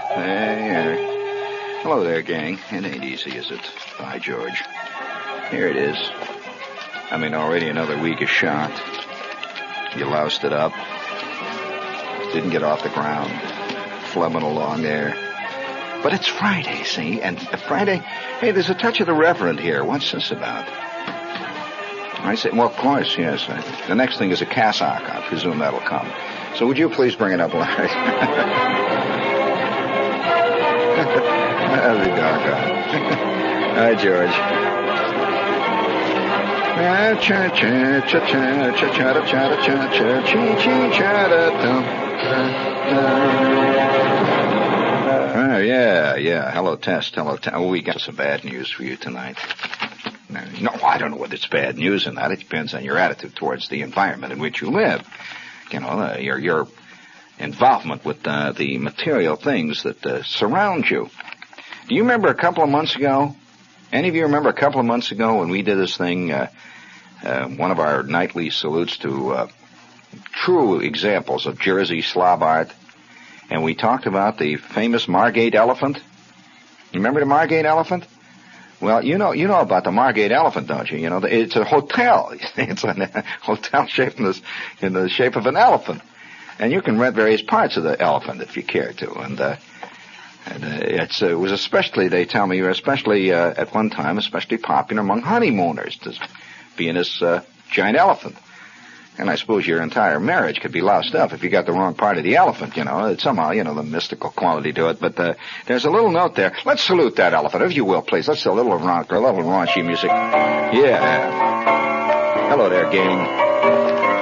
Hey. Hello there, gang. It ain't easy, is it? By George. Here it is. I mean, already another week is shot. You loused it up. Didn't get off the ground. Flubbing along there. But it's Friday, see? And Friday, hey, there's a touch of the reverend here. What's this about? I say, well, of course, yes. The next thing is a cassock. I presume that'll come. So would you please bring it up, Larry? That'll be doggone. Hi, George. Yeah. Hello, Test. Oh, we got some bad news for you tonight. No, I don't know whether it's bad news or not. It depends on your attitude towards the environment in which you live. You know, your involvement with the material things that surround you. Do you remember a couple of months ago? Any of you remember a couple of months ago when we did this thing, one of our nightly salutes to true examples of Jersey slob art, and we talked about the famous Margate elephant? You remember the Margate elephant? Well, you know about the Margate elephant, don't you? You know, it's a hotel. It's a hotel shaped in the shape of an elephant. And you can rent various parts of the elephant if you care to. And it was especially, they tell me, at one time, especially popular among honeymooners to be in this giant elephant. And I suppose your entire marriage could be loused up if you got the wrong part of the elephant, you know. It's somehow, you know, the mystical quality to it. But there's a little note there. Let's salute that elephant, if you will, please. Let's do a little raunchy music. Yeah. Hello there, gang.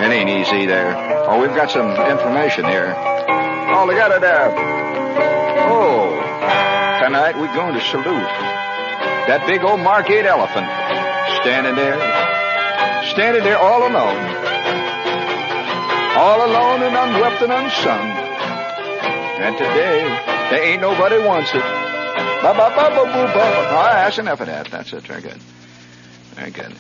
It ain't easy there. Oh, we've got some information here. Oh, look at it there. Oh, tonight we're going to salute that big old Margate elephant standing there all alone. All alone and unwept and unsung. And today, there ain't nobody wants it. That's enough of that. That's it. Very good. Very good.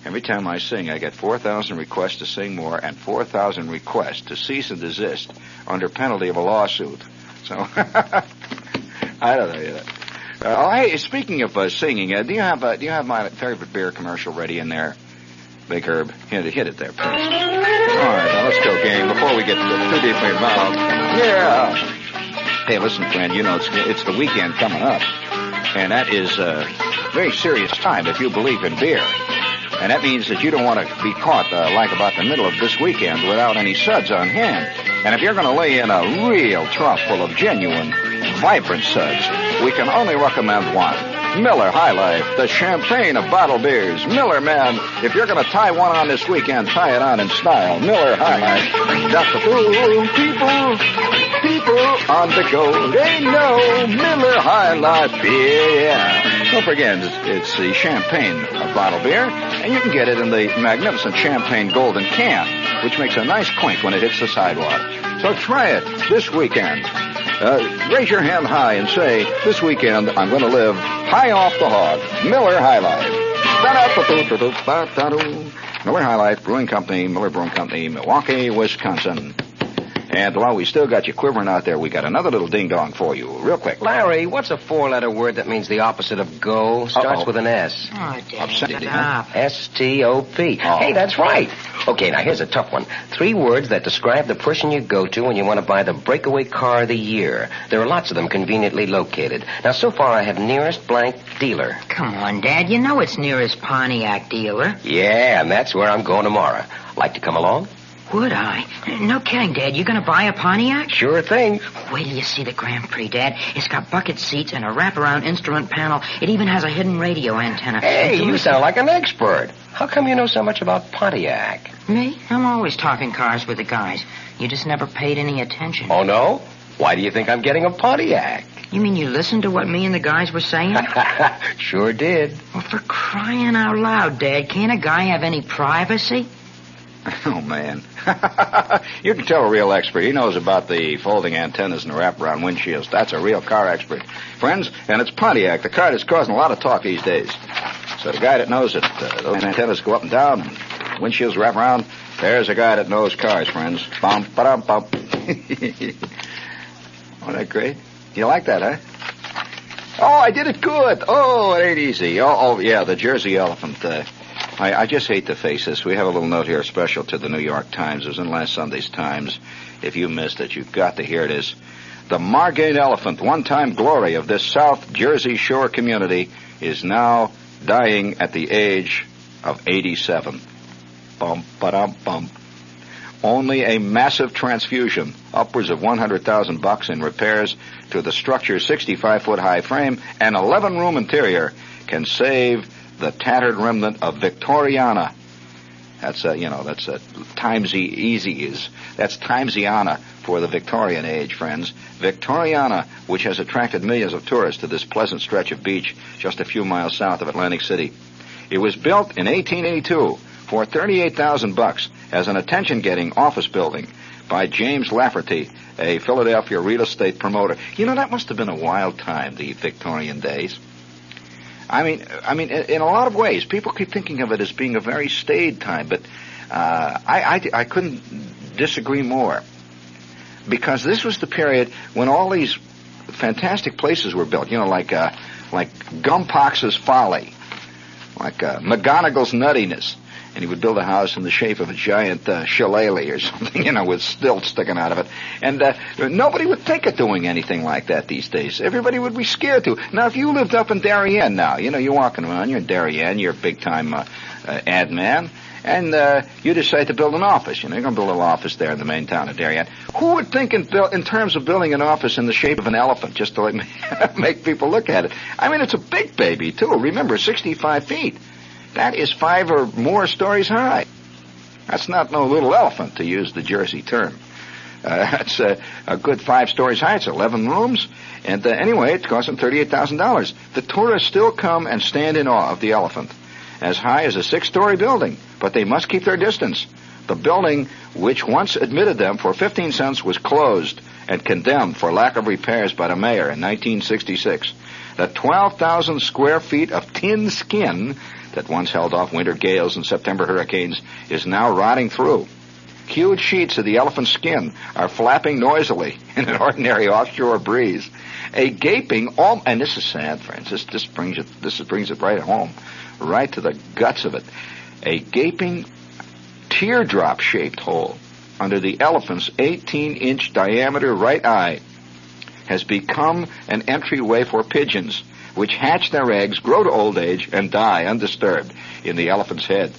Every time I sing, I get 4,000 requests to sing more and 4,000 requests to cease and desist under penalty of a lawsuit. So, I don't know yet. Hey, speaking of singing, do you have my favorite beer commercial ready in there? Big Herb, hit it there, please. All right, now let's go, gang, before we get too deeply involved. Yeah. Hey, listen, friend, you know, it's the weekend coming up, and that is a very serious time if you believe in beer. And that means that you don't want to be caught like about the middle of this weekend without any suds on hand. And if you're going to lay in a real trough full of genuine, vibrant suds, we can only recommend one. Miller High Life, the champagne of bottled beers. Miller, man, if you're going to tie one on this weekend, tie it on in style. Miller High Life. Got the people on the go. They know Miller High Life beer, yeah. Don't forget, it's the champagne of bottled beer, and you can get it in the magnificent champagne golden can, which makes a nice clink when it hits the sidewalk. So try it this weekend. Raise your hand high and say, this weekend I'm going to live high off the hog. Miller High Life. Miller High Life Brewing Company, Miller Brewing Company, Milwaukee, Wisconsin. And while we still got you quivering out there, we got another little ding-dong for you, real quick. Larry, what's a four-letter word that means the opposite of go? Starts with an S. Oh, Dad, stop. S-T-O-P. Oh. Hey, that's right. Okay, now here's a tough one. 3 words that describe the person you go to when you want to buy the breakaway car of the year. There are lots of them conveniently located. Now, so far I have nearest blank dealer. Come on, Dad. You know it's nearest Pontiac dealer. Yeah, and that's where I'm going tomorrow. Like to come along? Would I? No kidding, Dad. You going to buy a Pontiac? Sure thing. Wait till you see the Grand Prix, Dad. It's got bucket seats and a wraparound instrument panel. It even has a hidden radio antenna. Hey, you sound like an expert. How come you know so much about Pontiac? Me? I'm always talking cars with the guys. You just never paid any attention. Oh, no? Why do you think I'm getting a Pontiac? You mean you listened to what me and the guys were saying? Sure did. Well, for crying out loud, Dad, can't a guy have any privacy? Oh, man. You can tell a real expert. He knows about the folding antennas and the wraparound windshields. That's a real car expert. Friends, and it's Pontiac, the car that's causing a lot of talk these days. So the guy that knows that those antennas go up and down, and windshields wrap around, there's a guy that knows cars, friends. Bum, ba-dum, bum. Wasn't that great? You like that, huh? Oh, I did it good. Oh, it ain't easy. Yeah, the Jersey elephant. I just hate to face this. We have a little note here special to the New York Times. It was in last Sunday's Times. If you missed it, you've got to hear this. The Margate elephant, one-time glory of this South Jersey Shore community, is now dying at the age of 87. Bum, ba-dum, bum. Only a massive transfusion, upwards of $100,000 in repairs to the structure's 65-foot-high frame and 11-room interior, can save the tattered remnant of Victoriana. That's That's Timesiana for the Victorian age, friends. Victoriana, which has attracted millions of tourists to this pleasant stretch of beach just a few miles south of Atlantic City. It was built in 1882 for $38,000 as an attention-getting office building by James Lafferty, a Philadelphia real estate promoter. That must have been a wild time, the Victorian days. I mean, in a lot of ways, people keep thinking of it as being a very staid time, but I couldn't disagree more, because this was the period when all these fantastic places were built. Like Gumpox's Folly, like McGonagall's Nuttiness. And he would build a house in the shape of a giant shillelagh or something, with stilts sticking out of it. And nobody would think of doing anything like that these days. Everybody would be scared to. Now, if you lived up in Darien now, you're walking around, you're in Darien, you're a big-time ad man, and you decide to build an office. You're going to build a little office there in the main town of Darien. Who would think in terms of building an office in the shape of an elephant, just to make people look at it? I mean, it's a big baby, too. Remember, 65 feet. That is 5 or more stories high. That's not no little elephant, to use the Jersey term. That's a good 5 stories high. It's 11 rooms. And anyway, it cost them $38,000. The tourists still come and stand in awe of the elephant, as high as a 6-story building. But they must keep their distance. The building, which once admitted them for 15 cents, was closed and condemned for lack of repairs by the mayor in 1966. The 12,000 square feet of tin skin that once held off winter gales and September hurricanes is now rotting through. Huge sheets of the elephant's skin are flapping noisily in an ordinary offshore breeze. A gaping, and this is sad, friends. This brings it right home, right to the guts of it. A gaping, teardrop-shaped hole under the elephant's 18-inch diameter right eye has become an entryway for pigeons, which hatch their eggs, grow to old age, and die undisturbed in the elephant's head.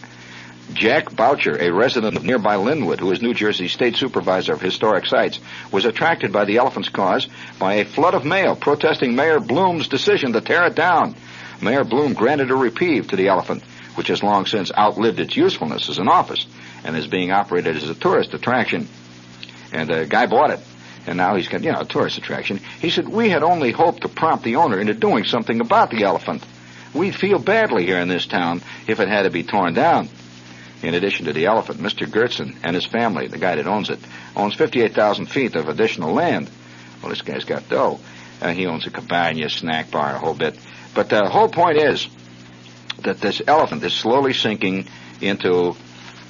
Jack Boucher, a resident of nearby Linwood, who is New Jersey's state supervisor of historic sites, was attracted by the elephant's cause by a flood of mail protesting Mayor Bloom's decision to tear it down. Mayor Bloom granted a reprieve to the elephant, which has long since outlived its usefulness as an office and is being operated as a tourist attraction. And the guy bought it. And now he's got, a tourist attraction. He said, we had only hoped to prompt the owner into doing something about the elephant. We'd feel badly here in this town if it had to be torn down. In addition to the elephant, Mr. Gertson and his family, the guy that owns it, owns 58,000 feet of additional land. Well, this guy's got dough. He owns a cabana, snack bar, a whole bit. But the whole point is that this elephant is slowly sinking into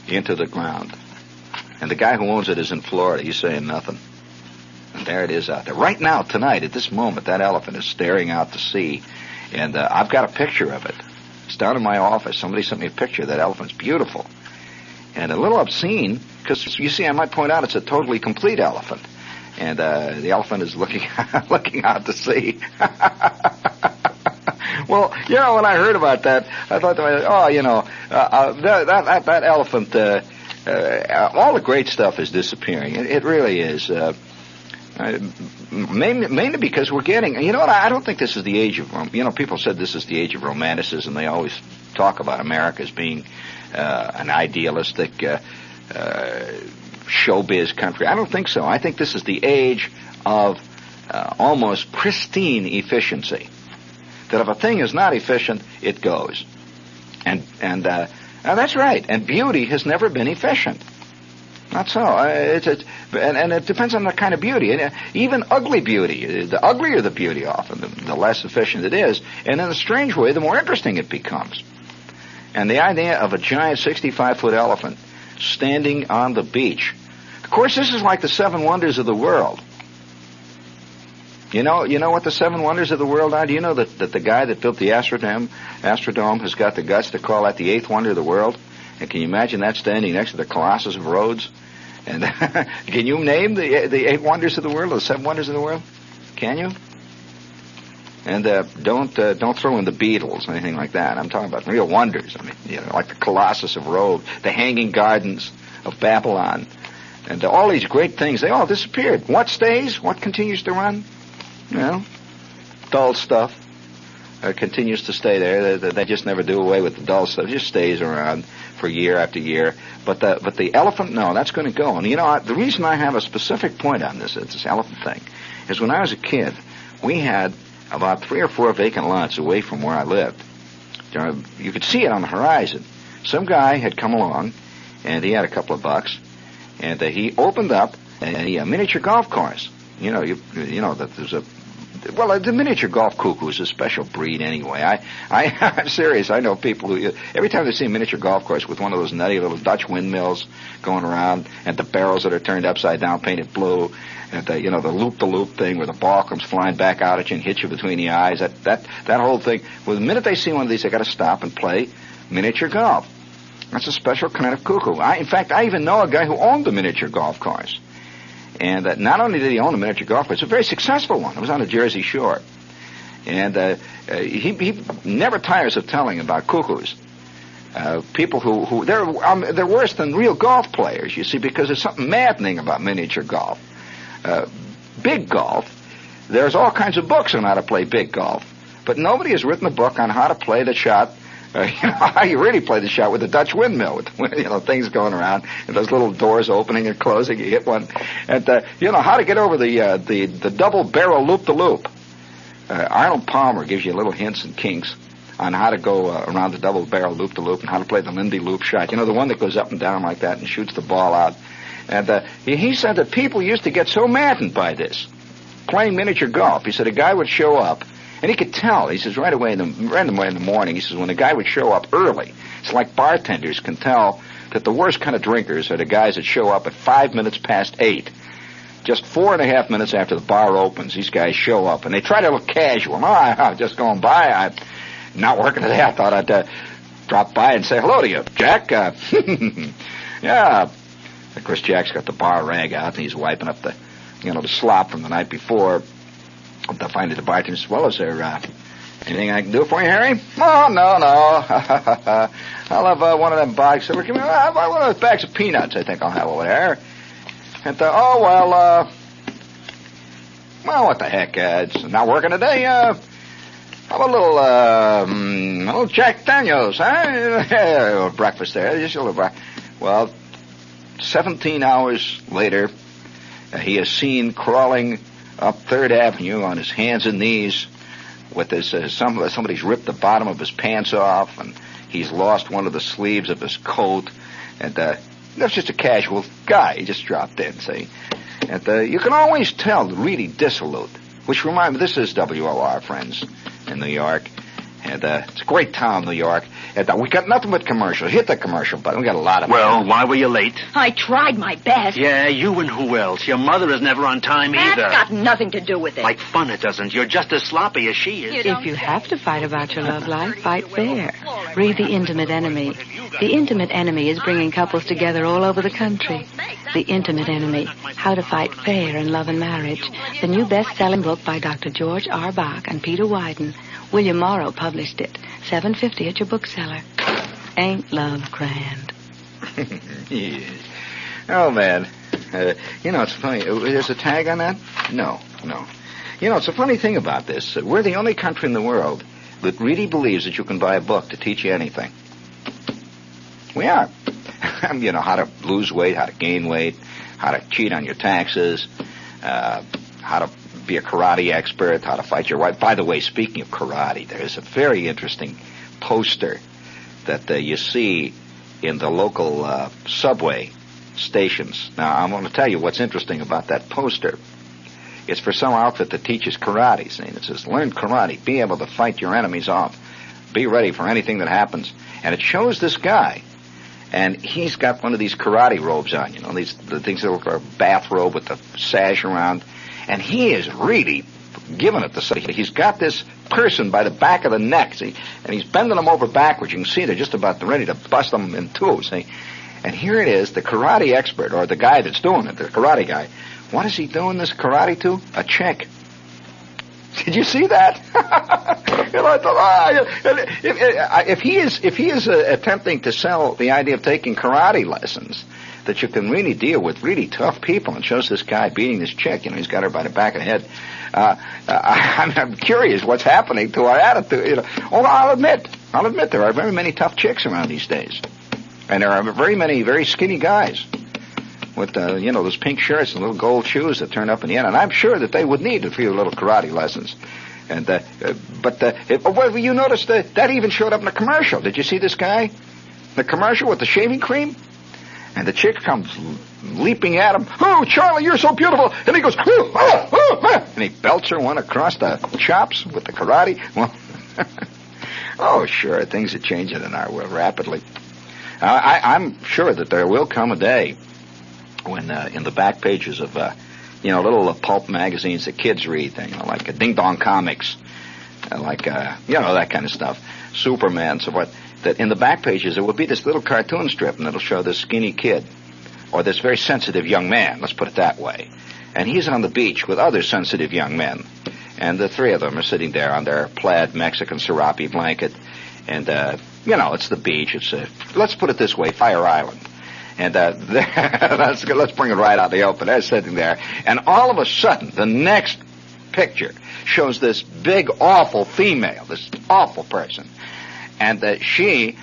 the ground. And the guy who owns it is in Florida. He's saying nothing. And there it is out there. Right now, tonight, at this moment, that elephant is staring out to sea. And I've got a picture of it. It's down in my office. Somebody sent me a picture of that elephant. It's beautiful. And a little obscene, because, you see, I might point out it's a totally complete elephant. And the elephant is looking out to sea. Well, when I heard about that, I thought to myself, that elephant, all the great stuff is disappearing. It really is. Mainly because we're getting, I don't think this is the age of, people said this is the age of romanticism. They always talk about America as being an idealistic showbiz country. I don't think so. I think this is the age of almost pristine efficiency. That if a thing is not efficient, it goes. And that's right. And beauty has never been efficient. Not so. And it depends on the kind of beauty. Even ugly beauty, the uglier the beauty often, the less efficient it is. And in a strange way, the more interesting it becomes. And the idea of a giant 65-foot elephant standing on the beach. Of course, this is like the 7 wonders of the world. You know what the 7 wonders of the world are? Do you know that the guy that built the Astrodome has got the guts to call that the 8th wonder of the world? And can you imagine that standing next to the Colossus of Rhodes? And can you name the 8 wonders of the world, or the 7 wonders of the world? Can you? And don't throw in the Beatles or anything like that. I'm talking about real wonders. I mean, like the Colossus of Rhodes, the Hanging Gardens of Babylon, and all these great things. They all disappeared. What stays? What continues to run? Well, dull stuff continues to stay there. They just never do away with the dull stuff. It just stays around for year after year. But the elephant, no, that's going to go. And the reason I have a specific point on this elephant thing is when I was a kid, we had about 3 or 4 vacant lots away from where I lived. You could see it on the horizon. Some guy had come along, and he had a couple of bucks, and he opened up a miniature golf course. That there's the miniature golf cuckoo is a special breed anyway. I'm serious. I know people who, every time they see a miniature golf course with one of those nutty little Dutch windmills going around, and the barrels that are turned upside down, painted blue, and the loop-the-loop thing where the ball comes flying back out at you and hits you between the eyes, that whole thing. Well, the minute they see one of these, they got to stop and play miniature golf. That's a special kind of cuckoo. In fact, I even know a guy who owned a miniature golf course. And not only did he own a miniature golf course, it's a very successful one. It was on the Jersey Shore. And he never tires of telling about cuckoos. People who they're worse than real golf players, you see, because there's something maddening about miniature golf. Big golf, there's all kinds of books on how to play big golf, but nobody has written a book on how to play the shot, how you really play the shot with a Dutch windmill, with things going around and those little doors opening and closing. You hit one, and how to get over the double barrel loop-the-loop. Arnold Palmer gives you little hints and kinks on how to go around the double barrel loop-the-loop and how to play the Lindy loop shot. The one that goes up and down like that and shoots the ball out. And he said that people used to get so maddened by this, playing miniature golf. He said a guy would show up, and he could tell. He says right away in the morning, he says when a guy would show up early, it's like bartenders can tell that the worst kind of drinkers are the guys that show up at 5 minutes past 8. Just 4.5 minutes after the bar opens, these guys show up, and they try to look casual. I'm just going by. I'm not working today. I thought I'd drop by and say hello to you, Jack. Yeah. Of course, Jack's got the bar rag out, and he's wiping up the slop from the night before. Finally, the bartender says, well, is there anything I can do for you, Harry? Oh, no. I'll have one of them bags. Give me one of those bags of peanuts, I think I'll have over there. And, well, what the heck? It's not working today. How about a little Jack Daniels, huh? A little breakfast there. Just a little breakfast. Well, 17 hours later, he is seen crawling up 3rd Avenue on his hands and knees with his somebody's ripped the bottom of his pants off, and he's lost one of the sleeves of his coat, and that's just a casual guy. He just dropped in, see. And you can always tell really dissolute, which reminds me, this is WOR, friends, in New York. And it's a great town, New York. And we got nothing but commercials. Hit the commercial button. We got a lot of them. Well, why were you late? I tried my best. Yeah, you and who else? Your mother is never on time either. That's got nothing to do with it. Like fun it doesn't. You're just as sloppy as she is. If you have to fight about your love life, fight fair. Read The Intimate Enemy. The Intimate Enemy is bringing couples together all over the country. The Intimate Enemy, How to Fight Fair in Love and Marriage. The new best-selling book by Dr. George R. Bach and Peter Wyden. William Morrow published it. $7.50 at your bookseller. Ain't love grand? Yeah. Oh, man. It's funny. There's a tag on that? No. It's a funny thing about this. We're the only country in the world that really believes that you can buy a book to teach you anything. We are. How to lose weight, how to gain weight, how to cheat on your taxes, how to be a karate expert, how to fight your wife. By the way, speaking of karate, there is a very interesting poster that you see in the local subway stations. Now, I'm going to tell you what's interesting about that poster. It's for some outfit that teaches karate. See? It says, learn karate, be able to fight your enemies off, be ready for anything that happens. And it shows this guy, and he's got one of these karate robes on, the things that look like a bathrobe with the sash around. And he is really given it to somebody. He's got this person by the back of the neck, see, and he's bending them over backwards. You can see they're just about ready to bust them in two, see. And here it is, the karate expert, or the guy that's doing it, the karate guy. What is he doing this karate to? A chick. Did you see that? If he is attempting to sell the idea of taking karate lessons, that you can really deal with really tough people, and shows this guy beating this chick, he's got her by the back of the head. I'm curious what's happening to our attitude. I'll admit there are very many tough chicks around these days, and there are very many very skinny guys with those pink shirts and little gold shoes that turn up in the end, and I'm sure that they would need a few little karate lessons. And you noticed that even showed up in the commercial. Did you see this guy? The commercial with the shaving cream? And the chick comes leaping at him. Oh, Charlie, you're so beautiful. And he goes, and he belts her one across the chops with the karate. Well, oh, sure, things are changing in our world rapidly. I'm sure that there will come a day when in the back pages of, little pulp magazines that kids read, like Ding Dong Comics, that kind of stuff, Superman, so forth, that in the back pages there will be this little cartoon strip, and it'll show this skinny kid, or this very sensitive young man, let's put it that way. And he's on the beach with other sensitive young men, and the three of them are sitting there on their plaid Mexican serape blanket, and, it's the beach. It's, let's put it this way, Fire Island. And let's bring it right out the open. They're sitting there, and all of a sudden, the next picture shows this big, awful female, this awful person. And she's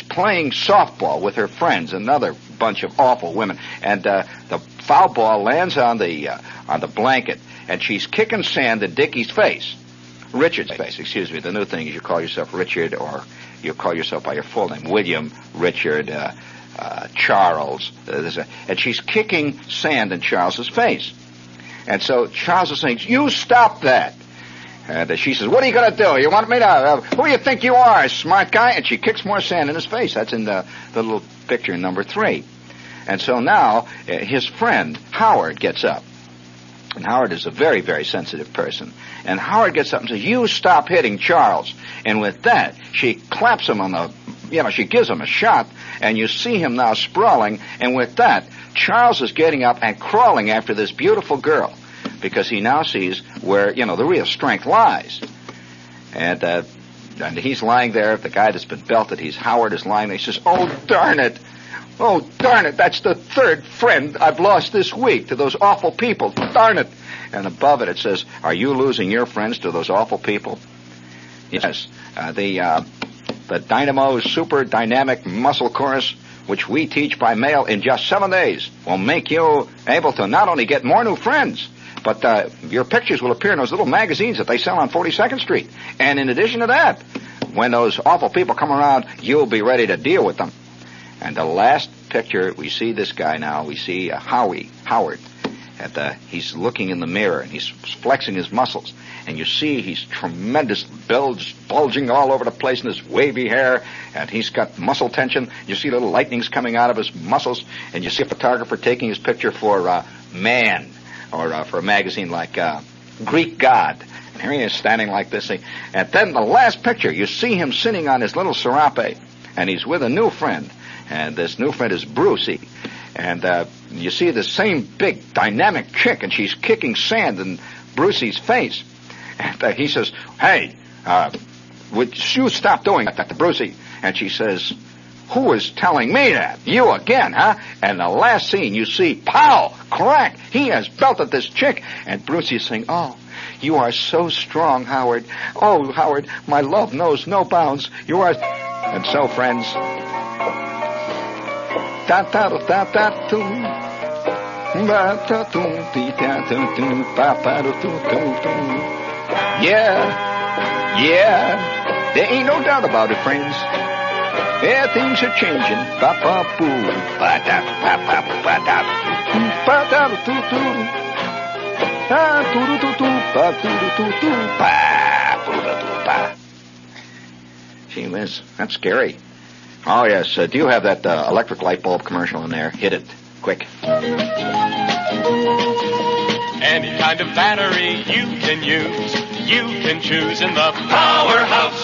playing softball with her friends, another bunch of awful women. And the foul ball lands on the blanket, and she's kicking sand in Dickie's face. Richard's face, excuse me. The new thing is you call yourself Richard, or you call yourself by your full name, William, Richard, Charles. And she's kicking sand in Charles's face. And so Charles is saying, you stop that. And she says, what are you going to do? You want me to, who do you think you are, smart guy? And she kicks more sand in his face. That's in the little picture number 3. And so now his friend, Howard, gets up. And Howard is a very, very sensitive person. And Howard gets up and says, you stop hitting Charles. And with that, she claps him on the, she gives him a shot. And you see him now sprawling. And with that, Charles is getting up and crawling after this beautiful girl, because he now sees where, the real strength lies. And he's lying there, the guy that's been belted, Howard is lying there. He says, oh, darn it, that's the third friend I've lost this week to those awful people, darn it. And above it says, are you losing your friends to those awful people? Yes, the Dynamo Super Dynamic Muscle Course, which we teach by mail in just 7 days, will make you able to not only get more new friends, but your pictures will appear in those little magazines that they sell on 42nd Street. And in addition to that, when those awful people come around, you'll be ready to deal with them. And the last picture, we see this guy now. We see Howard. He's looking in the mirror, and he's flexing his muscles. And you see he's tremendous, bulging all over the place in his wavy hair, and he's got muscle tension. You see little lightnings coming out of his muscles, and you see a photographer taking his picture for Man, or for a magazine like Greek God. And here he is standing like this. And then the last picture, you see him sitting on his little serape, and he's with a new friend. And this new friend is Brucey. And you see the same big, dynamic chick, and she's kicking sand in Brucey's face. And he says, hey, would you stop doing that to Brucey? And she says, who is telling me that? You again, huh? And the last scene, you see, pow, crack, he has belted this chick. And Brucey is saying, oh, you are so strong, Howard. Oh, Howard, my love knows no bounds. You are... And so, friends... Yeah, there ain't no doubt about it, friends. Yeah, things are changing. Gee whiz, that's scary. Oh, yes. Do you have that electric light bulb commercial in there? Hit it. Quick. Any kind of battery you can use. You can choose in the Powerhouse.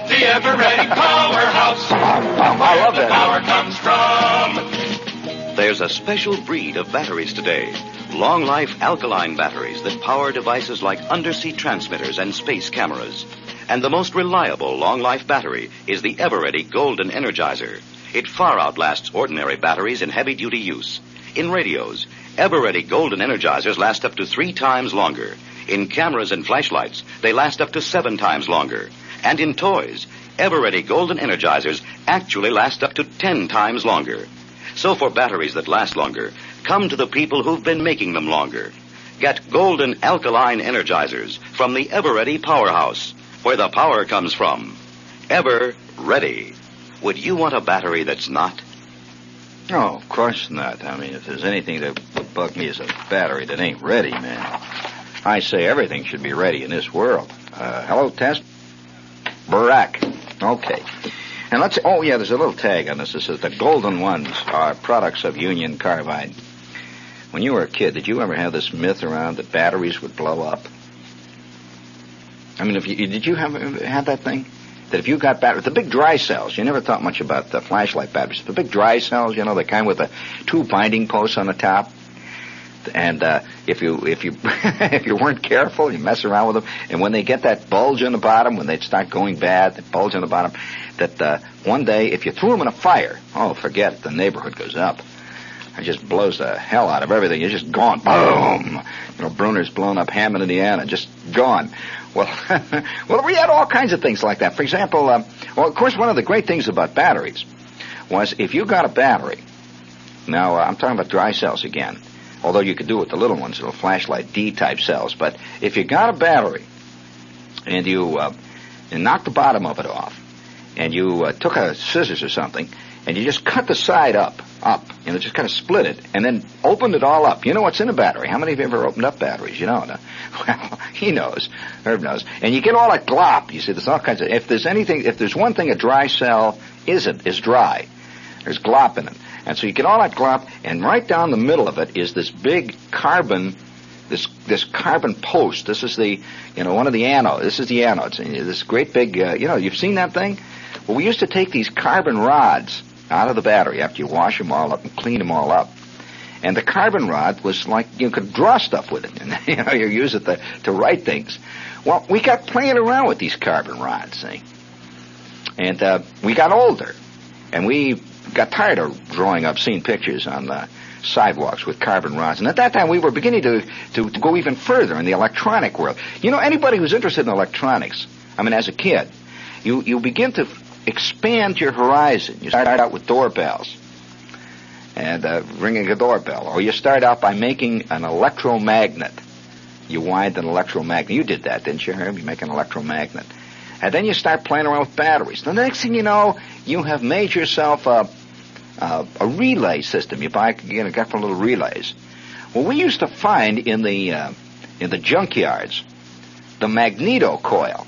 The ever-ready Powerhouse. I love Where the that. power comes from. There's a special breed of batteries today. Long-life alkaline batteries that power devices like undersea transmitters and space cameras. And the most reliable long-life battery is the ever-ready Golden Energizer. It far outlasts ordinary batteries in heavy-duty use. In radios, ever-ready Golden Energizers last up to 3 times longer. In cameras and flashlights, they last up to 7 times longer. And in toys, ever-ready Golden Energizers actually last up to 10 times longer. So for batteries that last longer, come to the people who've been making them longer. Get Golden Alkaline Energizers from the ever-ready Powerhouse, where the power comes from. Ever ready. Would you want a battery that's not? No, of course not. I mean, if there's anything that would bug me as a battery that ain't ready, man. I say everything should be ready in this world. Hello, test? Barack. Okay. And let's... Oh, yeah, there's a little tag on this. It says the golden ones are products of Union Carbide. When you were a kid, did you ever have this myth around that batteries would blow up? I mean, did you have that thing? That if you got batteries, the big dry cells, you never thought much about the flashlight batteries. The big dry cells, you know, the kind with the 2 binding posts on the top. And if you if you weren't careful, you mess around with them, and when they get that bulge in the bottom, when they start going bad, the bulge in the bottom, that one day if you threw them in a fire, oh, forget it, the neighborhood goes up. It just blows the hell out of everything. It's just gone. Boom! You know, Bruner's blown up Hammond, Indiana, just gone. Well, well, we had all kinds of things like that. For example, well, of course, one of the great things about batteries was if you got a battery. Now, I'm talking about dry cells again, although you could do it with the little ones, little flashlight D-type cells. But if you got a battery and you knocked the bottom of it off, and you took a scissors or something, and you just cut the side up, you know, just kind of split it, and then opened it all up. You know what's in a battery. How many of you ever opened up batteries? You know, well, he knows. Herb knows. And you get all that glop. You see, there's all kinds of... If there's one thing a dry cell is dry. There's glop in it. And so you get all that glop, and right down the middle of it is this big carbon, this carbon post. This is the, you know, one of the anodes. This is the anodes. And this great big, you know, you've seen that thing? Well, we used to take these carbon rods out of the battery after you wash them all up and clean them all up. And the carbon rod was like, you could draw stuff with it, and you know, you use it to write things. Well, we got playing around with these carbon rods, see? And we got older, and we got tired of drawing obscene pictures on the sidewalks with carbon rods. And at that time, we were beginning to go even further in the electronic world. You know, anybody who's interested in electronics, I mean, as a kid, you begin to expand your horizon. You start out with doorbells and ringing a doorbell, or you start out by making an electromagnet. You wind an electromagnet. You did that, didn't you, Herb? You make an electromagnet. And then you start playing around with batteries. The next thing you know, you have made yourself a relay system. You got some little relays. Well, we used to find in the junkyards the magneto coil.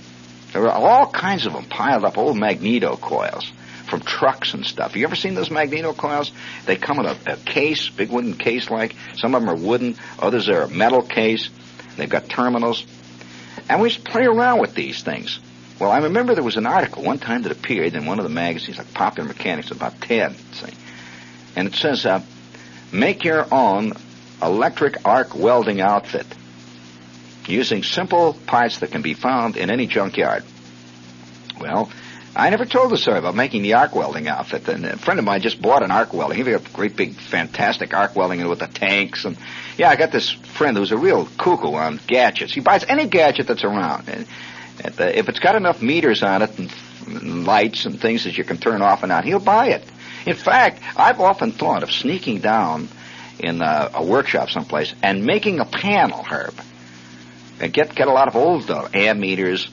There were all kinds of them piled up, old magneto coils from trucks and stuff. Have you ever seen those magneto coils? They come in a case, big wooden case like. Some of them are wooden, others are a metal case. They've got terminals. And we used to play around with these things. Well, I remember there was an article one time that appeared in one of the magazines, like Popular Mechanics, about Ted, see. And it says, make your own electric arc welding outfit using simple parts that can be found in any junkyard. Well, I never told the story about making the arc welding outfit. And a friend of mine just bought an arc welding. He got a great big, fantastic arc welding with the tanks. And yeah, I got this friend who's a real cuckoo on gadgets. He buys any gadget that's around. And if it's got enough meters on it and lights and things that you can turn off and on, he'll buy it. In fact, I've often thought of sneaking down in a workshop someplace and making a panel, Herb. And get a lot of old ammeters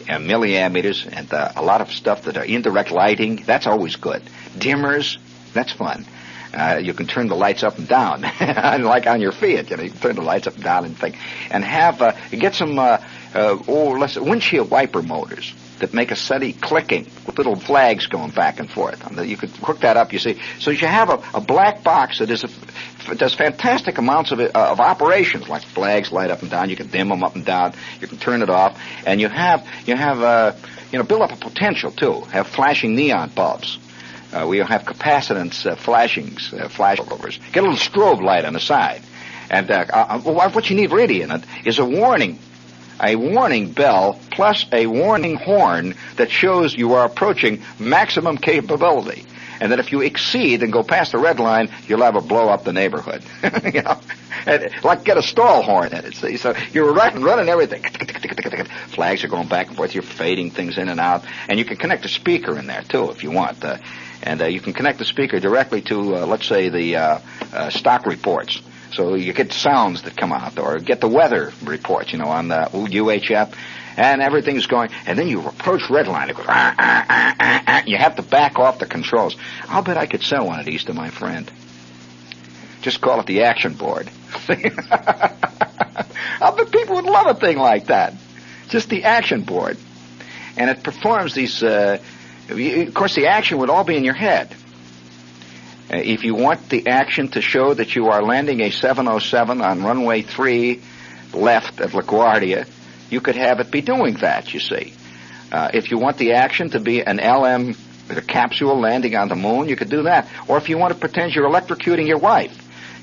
and milliammeters and a lot of stuff that are indirect lighting. That's always good. Dimmers, that's fun. You can turn the lights up and down, like on your Fiat. You know, you can turn the lights up and down and thing. And get some windshield wiper motors that make a steady clicking with little flags going back and forth. You could hook that up, you see. So you have a black box that is does fantastic amounts of operations, like flags light up and down. You can dim them up and down. You can turn it off, and you have build up a potential too. Have flashing neon bulbs. We have capacitance flashovers. Get a little strobe light on the side, and what you need really in it is a warning bell plus a warning horn that shows you are approaching maximum capability. And that if you exceed and go past the red line, you'll have a blow up the neighborhood. And, like get a stall horn in it. See? So you're running everything. Flags are going back and forth. You're fading things in and out. And you can connect a speaker in there, too, if you want. And you can connect the speaker directly to, let's say, the stock reports. So you get sounds that come out, or get the weather reports, on the UHF. And everything's going, and then you approach red line. It goes, You have to back off the controls. I'll bet I could sell one of these to my friend. Just call it the action board. I'll bet people would love a thing like that. Just the action board. And it performs these, of course, the action would all be in your head. If you want the action to show that you are landing a 707 on runway 3 left at LaGuardia, you could have it be doing that, you see. If you want the action to be an LM, a capsule landing on the moon, you could do that. Or if you want to pretend you're electrocuting your wife,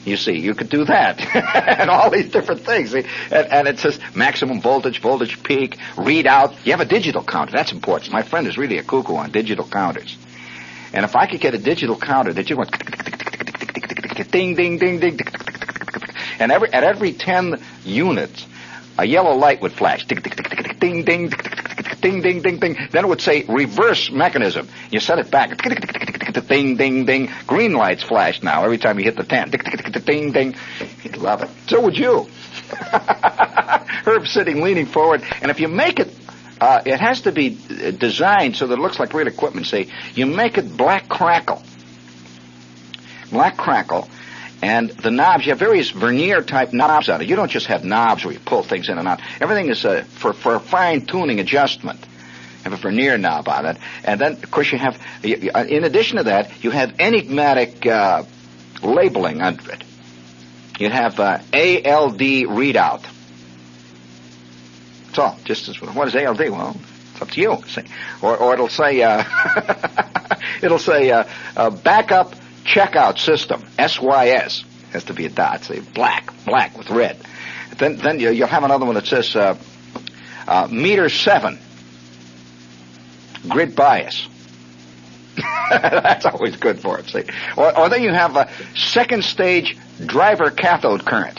you see, you could do that. And all these different things. See? And it says maximum voltage peak, readout. You have a digital counter. That's important. My friend is really a cuckoo on digital counters. And if I could get a digital counter that you went ding, ding, ding, ding, and at every 10 units, a yellow light would flash. Ding, ding, ding, ding, ding, ding, ding. Then it would say reverse mechanism. You set it back. Ding, ding, ding. Green lights flash now every time you hit the 10. Ding, ding. You'd love it. So would you. Herb's sitting, leaning forward. And if you make it, it has to be designed so that it looks like real equipment. Say, you make it black crackle. Black crackle. And the knobs, you have various vernier-type knobs on it. You don't just have knobs where you pull things in and out. Everything is for fine-tuning adjustment. You have a vernier knob on it. And then, of course, you have, in addition to that, you have enigmatic labeling under it. You have ALD readout. That's all. Just as, what is ALD? Well, it's up to you. See. Or it'll say, backup checkout system, SYS, has to be a dot, say black with red. Then you'll have another one that says meter 7, grid bias. That's always good for it, see. Or then you have a second stage driver cathode current.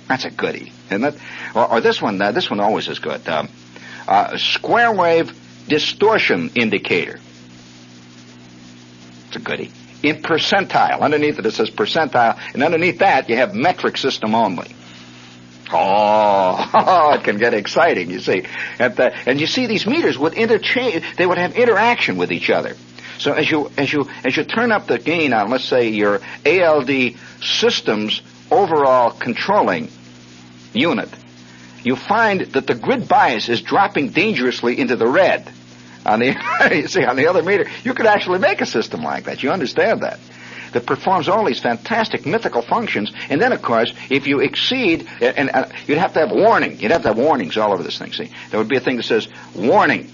That's a goodie, isn't it? Or this one always is good. Square wave distortion indicator. It's a goodie. In percentile. Underneath it says percentile, and underneath that you have metric system only. Oh, it can get exciting, you see. And you see these meters would interchange, they would have interaction with each other. So as you turn up the gain on, let's say, your ALD systems overall controlling unit, you find that the grid bias is dropping dangerously into the red. On the you see, on the other meter, you could actually make a system like that. You understand that performs all these fantastic mythical functions. And then, of course, if you exceed, and you'd have to have warning. You'd have to have warnings all over this thing. See, there would be a thing that says warning: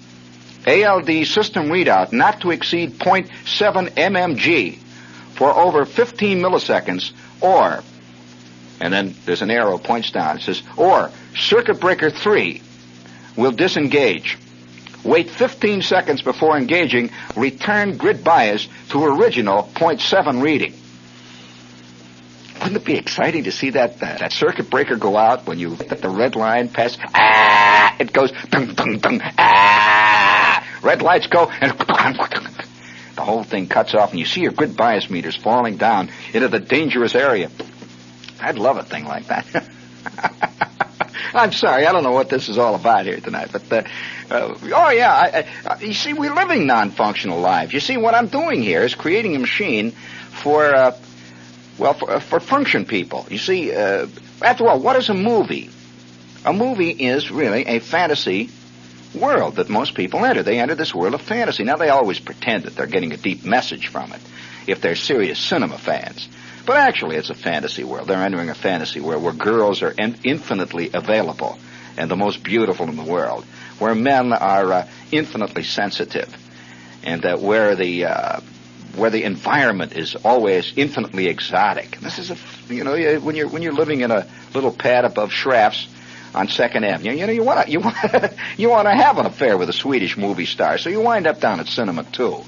ALD system readout not to exceed 0.7 mmg for over 15 milliseconds, or, and then there's an arrow points down. It says, or circuit breaker 3 will disengage. Wait 15 seconds before engaging. Return grid bias to original 0.7 reading. Wouldn't it be exciting to see that circuit breaker go out when you hit the red line pass? It goes dung, dung, dung, red lights go, and the whole thing cuts off, and you see your grid bias meters falling down into the dangerous area. I'd love a thing like that. I'm sorry, I don't know what this is all about here tonight, but, you see, we're living non-functional lives. You see, what I'm doing here is creating a machine for function people. You see, after all, what is a movie? A movie is really a fantasy world that most people enter. They enter this world of fantasy. Now, they always pretend that they're getting a deep message from it, if they're serious cinema fans. But actually, it's a fantasy world. They're entering a fantasy world where girls are infinitely available and the most beautiful in the world, where men are infinitely sensitive, and where the environment is always infinitely exotic. This is when you're living in a little pad above Schraff's on 2nd Avenue, you want to have an affair with a Swedish movie star, so you wind up down at Cinema 2.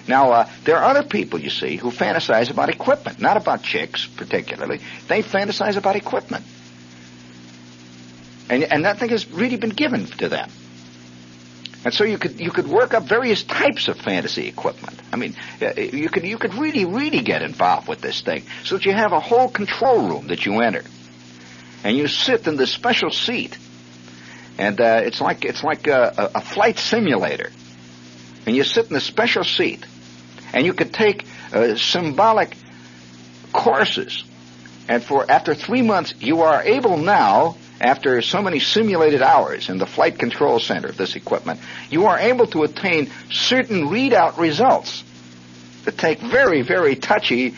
Now, there are other people, you see, who fantasize about equipment, not about chicks particularly. They fantasize about equipment. And that thing has really been given to them. And so you could work up various types of fantasy equipment. I mean, you could really get involved with this thing, so that you have a whole control room that you enter, and you sit in this special seat, and it's like a flight simulator, and you sit in this special seat, and you could take symbolic courses, and after 3 months you are able now, after so many simulated hours in the flight control center of this equipment, you are able to attain certain readout results that take very, very touchy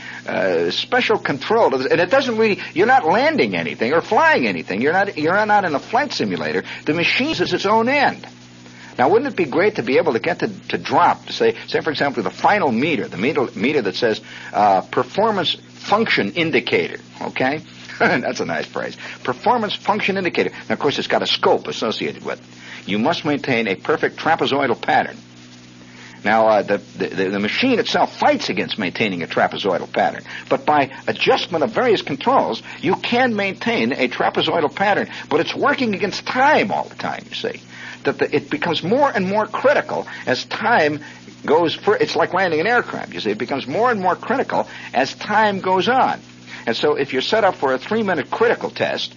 special control. And it doesn't really, you're not landing anything or flying anything. You're not in a flight simulator. The machine is its own end. Now, wouldn't it be great to be able to get to drop, say for example, the final meter, the meter that says performance function indicator, okay? That's a nice phrase. Performance function indicator. Now, of course, it's got a scope associated with it. You must maintain a perfect trapezoidal pattern. Now, the machine itself fights against maintaining a trapezoidal pattern, but by adjustment of various controls, you can maintain a trapezoidal pattern, but it's working against time all the time, you see. It becomes more and more critical as time goes it's like landing an aircraft, you see. It becomes more and more critical as time goes on. And so if you're set up for a 3-minute critical test,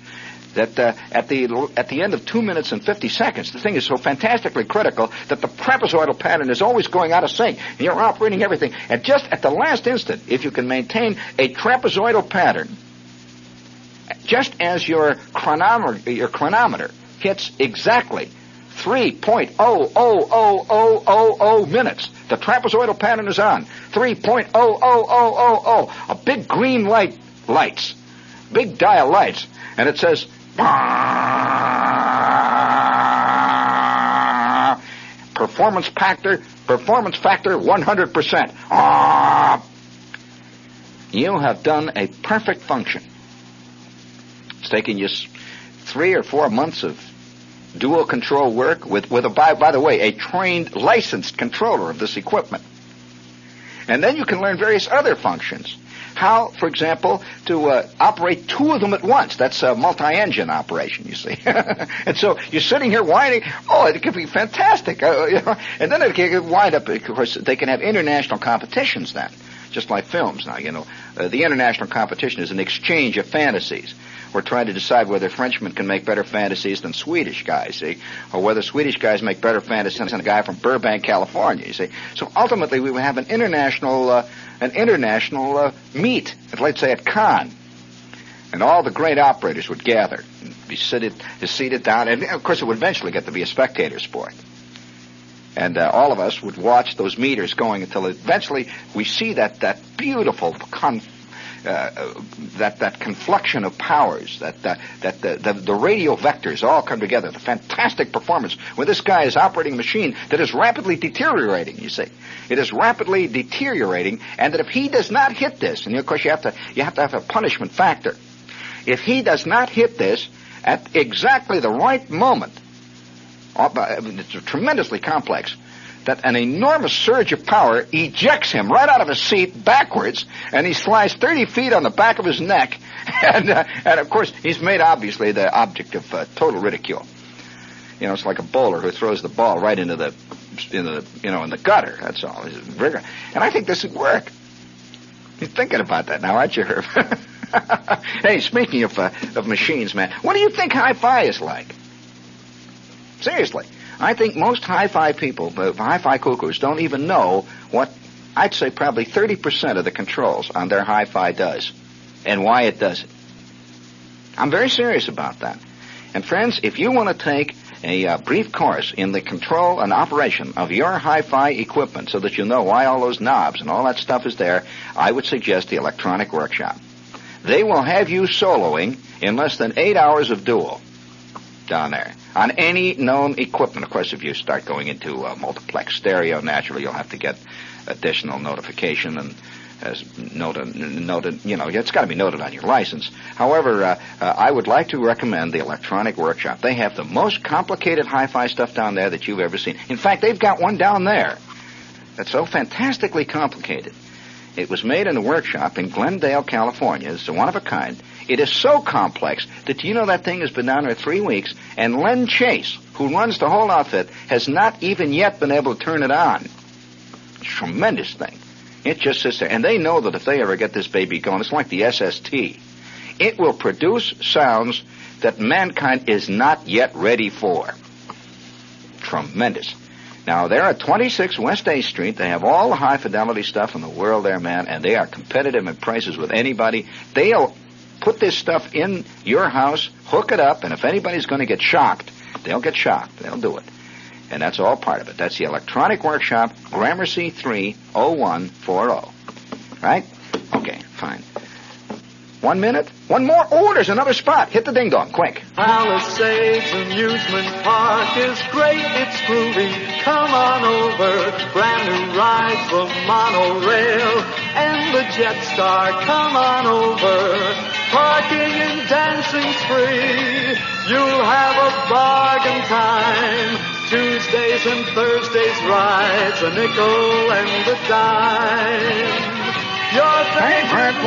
that at the end of 2 minutes and 50 seconds, the thing is so fantastically critical that the trapezoidal pattern is always going out of sync, and you're operating everything. And just at the last instant, if you can maintain a trapezoidal pattern, just as your chronometer hits exactly 3.00000 minutes, the trapezoidal pattern is on. 3.00000. A big green lights, big dial lights, and it says performance factor 100%. You have done a perfect function. It's taken you 3 or 4 months of dual control work with by the way, a trained, licensed controller of this equipment. And then you can learn various other functions. How, for example, to operate 2 of them at once. That's a multi-engine operation, you see. And so you're sitting here whining, it could be fantastic. And then it can wind up, of course, they can have international competitions then, just like films now, the international competition is an exchange of fantasies. We're trying to decide whether Frenchmen can make better fantasies than Swedish guys, see, or whether Swedish guys make better fantasies than a guy from Burbank, California, you see. So ultimately, we would have an international meet, let's say at Cannes, and all the great operators would gather, and be seated down, and of course, it would eventually get to be a spectator sport. And all of us would watch those meters going until eventually we see that beautiful that confluxion of powers, that the radio vectors all come together, the fantastic performance where this guy is operating a machine that is rapidly deteriorating, you see. It is rapidly deteriorating, and that if he does not hit this, and of course you have to have a punishment factor. If he does not hit this at exactly the right moment, it's tremendously complex, that an enormous surge of power ejects him right out of his seat backwards, and he slides 30 feet on the back of his neck, and of course he's made obviously the object of total ridicule. It's like a bowler who throws the ball right into the in the gutter. That's all. And I think this would work. You're thinking about that now, aren't you, Herb? Hey, speaking of machines, man, what do you think hi-fi is like? Seriously. I think most hi-fi people, hi-fi cuckoos, don't even know what, I'd say probably 30% of the controls on their hi-fi does, and why it does it. I'm very serious about that. And friends, if you want to take a brief course in the control and operation of your hi-fi equipment so that you know why all those knobs and all that stuff is there, I would suggest the Electronic Workshop. They will have you soloing in less than 8 hours of duo down there on any known equipment. Of course, if you start going into multiplex stereo, naturally you'll have to get additional notification and as noted, it's got to be noted on your license. However, I would like to recommend the Electronic Workshop. They have the most complicated hi-fi stuff down there that you've ever seen. In fact, they've got one down there that's so fantastically complicated. It was made in a workshop in Glendale, California. It's one of a kind. It is so complex that that thing has been down there 3 weeks, and Len Chase, who runs the whole outfit, has not even yet been able to turn it on. It's a tremendous thing. It just sits there. And they know that if they ever get this baby going, it's like the SST. It will produce sounds that mankind is not yet ready for. Tremendous. Now, they're at 26 West A Street. They have all the high-fidelity stuff in the world there, man, and they are competitive in prices with anybody. They'll put this stuff in your house, hook it up, and if anybody's going to get shocked, they'll get shocked. They'll do it. And that's all part of it. That's the Electronic Workshop, Gramercy 30140. Right? Okay, fine. 1 minute? One more? Oh, there's another spot. Hit the ding-dong, quick. Palisades Amusement Park is great, it's groovy. Come on over. Brand new rides, the monorail and the Jetstar. Come on over. Parking and dancing's free. You'll have a bargain time. Tuesdays and Thursdays rides, a nickel and a dime. Your favorite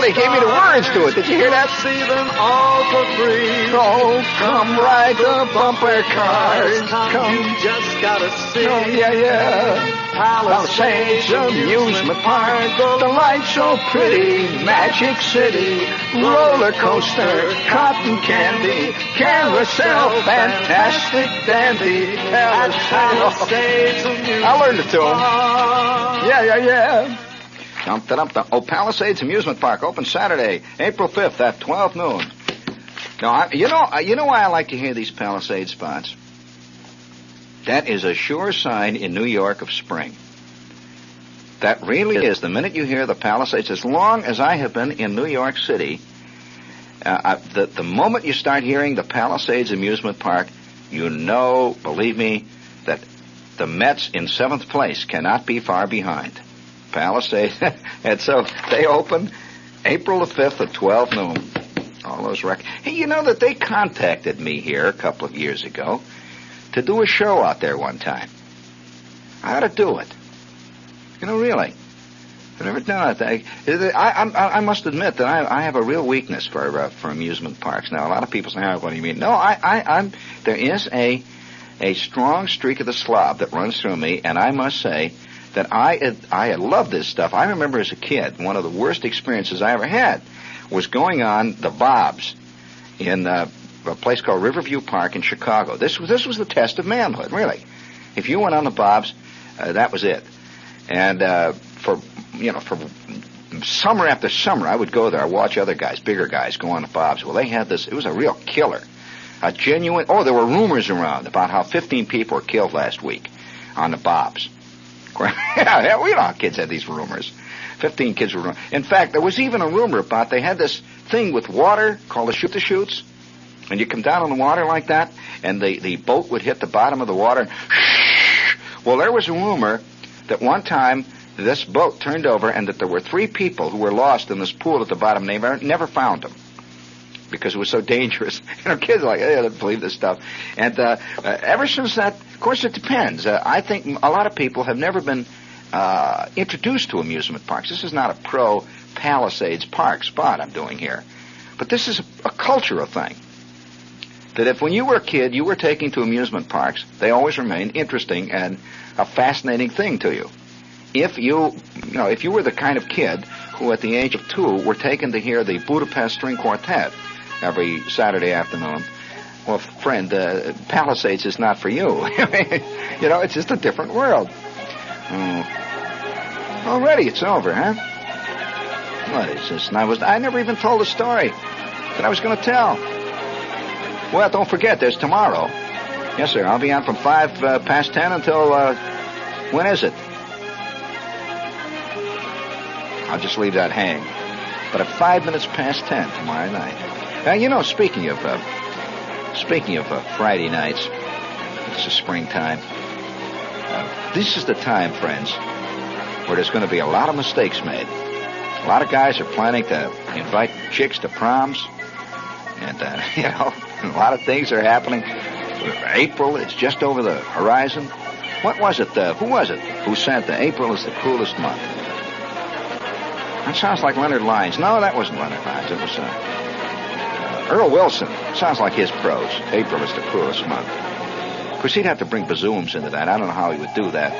they gave me the words to it. Did you hear that? See them all for free. Oh, come ride the bumper cars. Come. You just gotta see. Oh, yeah. Palisades Amusement Park. The lights so pretty. Magic City. Roller coaster. Cotton candy. Carousel. Fantastic dandy. Palisades Amusement I learned it to him. Park. Yeah. Oh, Palisades Amusement Park, open Saturday, April 5th at 12 noon. Now, you know why I like to hear these Palisades spots? That is a sure sign in New York of spring. That really is. The minute you hear the Palisades, as long as I have been in New York City, the moment you start hearing the Palisades Amusement Park, believe me, that the Mets in 7th place cannot be far behind. Palisades. And so they open April the 5th at 12 noon. All those records. Hey, you know that they contacted me here a couple of years ago to do a show out there one time. I ought to do it. Really. I've never done it. I must admit that I have a real weakness for amusement parks. Now, a lot of people say, what do you mean? No, there is a strong streak of the slob that runs through me, and I must say that I love this stuff. I remember as a kid, one of the worst experiences I ever had was going on the Bobs in a place called Riverview Park in Chicago. This was the test of manhood, really. If you went on the Bobs, that was it. And for summer after summer, I would go there. I'd watch other guys, bigger guys, go on the Bobs. Well, they had this. It was a real killer, a genuine. Oh, there were rumors around about how 15 people were killed last week on the Bobs. Yeah, we know how kids had these rumors. 15 kids were. In fact, there was even a rumor about they had this thing with water called a shoot-the-chutes, and you come down on the water like that, and the boat would hit the bottom of the water. Well, there was a rumor that one time this boat turned over and that there were 3 people who were lost in this pool at the bottom. They never found them because it was so dangerous. Kids are like, I don't believe this stuff. And ever since that, of course, it depends. I think a lot of people have never been introduced to amusement parks. This is not a pro-Palisades Park spot I'm doing here. But this is a cultural thing. That if when you were a kid, you were taken to amusement parks, they always remained interesting and a fascinating thing to you. If you were the kind of kid who at the age of 2 were taken to hear the Budapest String Quartet every Saturday afternoon, well, friend, Palisades is not for you. It's just a different world. Already it's over, huh? What is this? And I never even told the story that I was going to tell. Well, don't forget, there's tomorrow. Yes, sir. I'll be on from 5 past 10 until, when is it? I'll just leave that hang. but at 5 minutes past 10 tomorrow night. Now, speaking of Friday nights, it's the springtime. This is the time, friends, where there's going to be a lot of mistakes made. A lot of guys are planning to invite chicks to proms, and, a lot of things are happening. April, it's just over the horizon. What was it? Who was it who said that April is the cruelest month? That sounds like Leonard Lyons. No, that wasn't Leonard Lyons. It was Earl Wilson. Sounds like his prose. April is the cruelest month. Of course, he'd have to bring bazooms into that. I don't know how he would do that.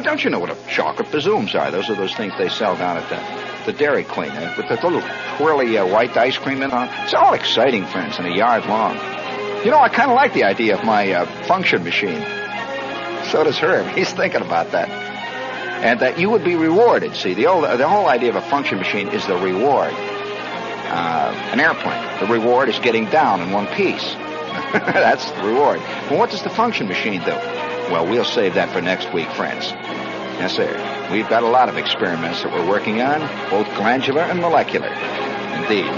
Don't you know what chocolate bazooms are? Those are those things they sell down at the Dairy Queen with the little twirly white ice cream in on. It's all exciting, friends, and a yard long. I kind of like the idea of my function machine. So does Herb. He's thinking about that. And that you would be rewarded. See, the whole idea of a function machine is the reward. An airplane. The reward is getting down in one piece. That's the reward. Well, what does the function machine do? Well, we'll save that for next week, friends. Yes, sir. We've got a lot of experiments that we're working on, both glandular and molecular. Indeed.